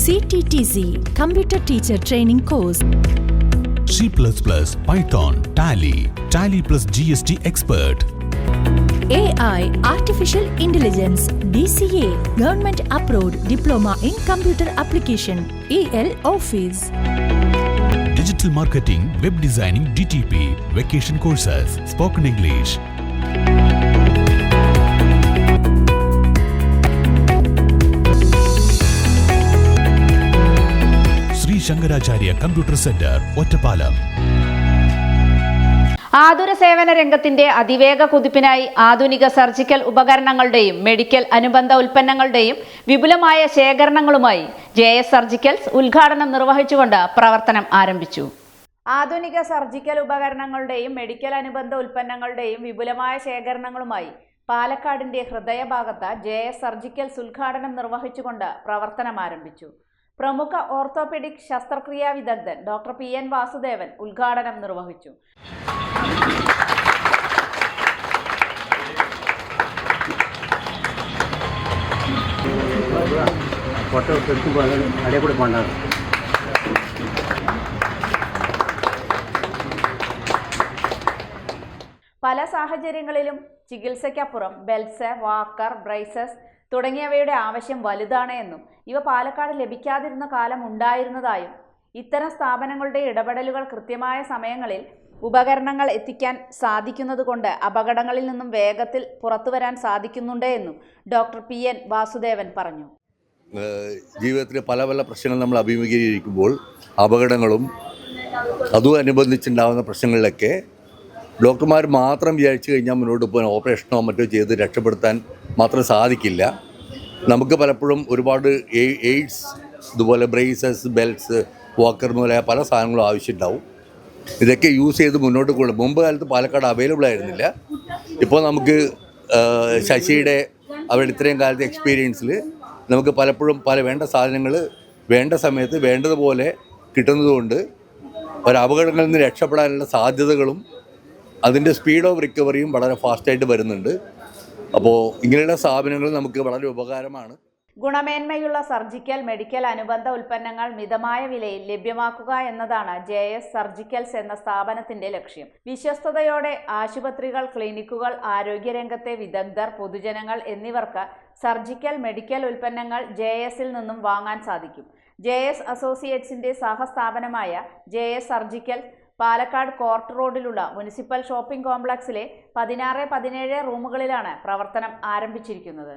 CTTC Computer Teacher Training Course. C++, Python, Tally plus GST Expert. AI Artificial Intelligence DCA Government Approved Diploma in Computer Application EL Office. Digital Marketing, Web Designing DTP, Vacation Courses, Spoken English. Sri Shankaracharya Computer Center, Ottapalam. ആതുര സേവന രംഗത്തിന്റെ അതിവേഗ കുതിപ്പിനായി ആധുനിക surgical ഉപകരണങ്ങളുടെയും medical അനുബന്ധ ഉൽപ്പന്നങ്ങളുടെയും വിപുലമായ ശേഖരണങ്ങളുമായി JS surgicals ഉദ്ഘാടനം നിർവഹിച്ചുകൊണ്ട് പ്രവർത്തനം ആരംഭിച്ചു. ആധുനിക സർജിക്കൽ ഉപകരണങ്ങളുടെയും മെഡിക്കൽ അനുബന്ധ ഉൽപ്പന്നങ്ങളുടെയും വിപുലമായ ശേഖരണങ്ങളുമായി പാലക്കാടിന്റെ ഹൃദയഭാഗത്ത് JS സർജിക്കൽസ് ഉദ്ഘാടനം നിർവഹിച്ചുകൊണ്ട് പ്രവർത്തനം ആരംഭിച്ചു. പ്രമുഖ ഓർത്തോപെഡിക് ശസ്ത്രക്രിയാ വിദഗ്ധൻ ഡോക്ടർ PN വാസുദേവൻ ഉദ്ഘാടനം നിർവഹിച്ചു. പല സാഹചര്യങ്ങളിലും ചികിത്സയ്ക്കപ്പുറം ബെൽസ്, വാക്കർ, ബ്രേസസ് തുടങ്ങിയവയുടെ ആവശ്യം വലുതാണ് എന്നും ഇവ പാലക്കാട് ലഭിക്കാതിരുന്ന കാലം ഉണ്ടായിരുന്നതായും ഇത്തരം സ്ഥാപനങ്ങളുടെ ഇടപെടലുകൾ കൃത്യമായ സമയങ്ങളിൽ ഉപകരണങ്ങൾ എത്തിക്കാൻ സാധിക്കുന്നതുകൊണ്ട് അപകടങ്ങളിൽ നിന്നും വേഗത്തിൽ പുറത്തുവരാൻ സാധിക്കുന്നുണ്ട് എന്നും ഡോക്ടർ PN വാസുദേവൻ പറഞ്ഞു. ജീവിതത്തിൽ പല പല പ്രശ്നങ്ങൾ നമ്മൾ അഭിമുഖീകരിക്കുമ്പോൾ അപകടങ്ങളും അതുമനുബന്ധിച്ചുണ്ടാകുന്ന പ്രശ്നങ്ങളിലൊക്കെ ഡോക്ടർമാർ മാത്രം വിചാരിച്ചു കഴിഞ്ഞാൽ മുന്നോട്ട് പോകാൻ ഓപ്പറേഷനോ മറ്റോ ചെയ്ത് രക്ഷപ്പെടുത്താൻ മാത്രം സാധിക്കില്ല. നമുക്ക് പലപ്പോഴും ഒരുപാട് എയ്ഡ്സ്, ഇതുപോലെ ബ്രേസസ്, ബെൽറ്റ്സ്, വാക്കർ മുതലായ പല സാധനങ്ങളും ആവശ്യമുണ്ടാവും. ഇതൊക്കെ യൂസ് ചെയ്ത് മുന്നോട്ട് കൊള്ളും. മുമ്പ് കാലത്ത് പാലക്കാട് അവൈലബിൾ ആയിരുന്നില്ല. ഇപ്പോൾ നമുക്ക് ശശിയുടെ അവരുടെ ഇത്രയും കാലത്തെ എക്സ്പീരിയൻസിൽ നമുക്ക് പലപ്പോഴും വേണ്ട സാധനങ്ങൾ വേണ്ട സമയത്ത് വേണ്ടതുപോലെ കിട്ടുന്നതുകൊണ്ട് അപകടങ്ങളിൽ നിന്ന് രക്ഷപ്പെടാനുള്ള സാധ്യതകളും അതിൻ്റെ സ്പീഡ് ഓഫ് റിക്കവറിയും വളരെ ഫാസ്റ്റായിട്ട് വരുന്നുണ്ട്. അപ്പോൾ ഇങ്ങനെയുള്ള സ്ഥാപനങ്ങൾ നമുക്ക് വളരെ ഉപകാരമാണ്. ഗുണമേന്മയുള്ള സർജിക്കൽ, മെഡിക്കൽ അനുബന്ധ ഉൽപ്പന്നങ്ങൾ മിതമായ വിലയിൽ ലഭ്യമാക്കുക എന്നതാണ് JS സർജിക്കൽസ് എന്ന സ്ഥാപനത്തിന്റെ ലക്ഷ്യം. വിശ്വസ്തയോടെ ആശുപത്രികൾ, ക്ലിനിക്കുകൾ, ആരോഗ്യരംഗത്തെ വിദഗ്ധർ, പൊതുജനങ്ങൾ എന്നിവർക്ക് സർജിക്കൽ, മെഡിക്കൽ ഉൽപ്പന്നങ്ങൾ JSൽ നിന്നും വാങ്ങാൻ സാധിക്കും. JS അസോസിയേറ്റ്സിന്റെ സഹസ്ഥാപനമായ JS surgical Palakkad court റോഡിലുള്ള മുനിസിപ്പൽ ഷോപ്പിംഗ് കോംപ്ലക്സിലെ 16-17 റൂമുകളിലാണ് പ്രവർത്തനം ആരംഭിച്ചിരിക്കുന്നത്.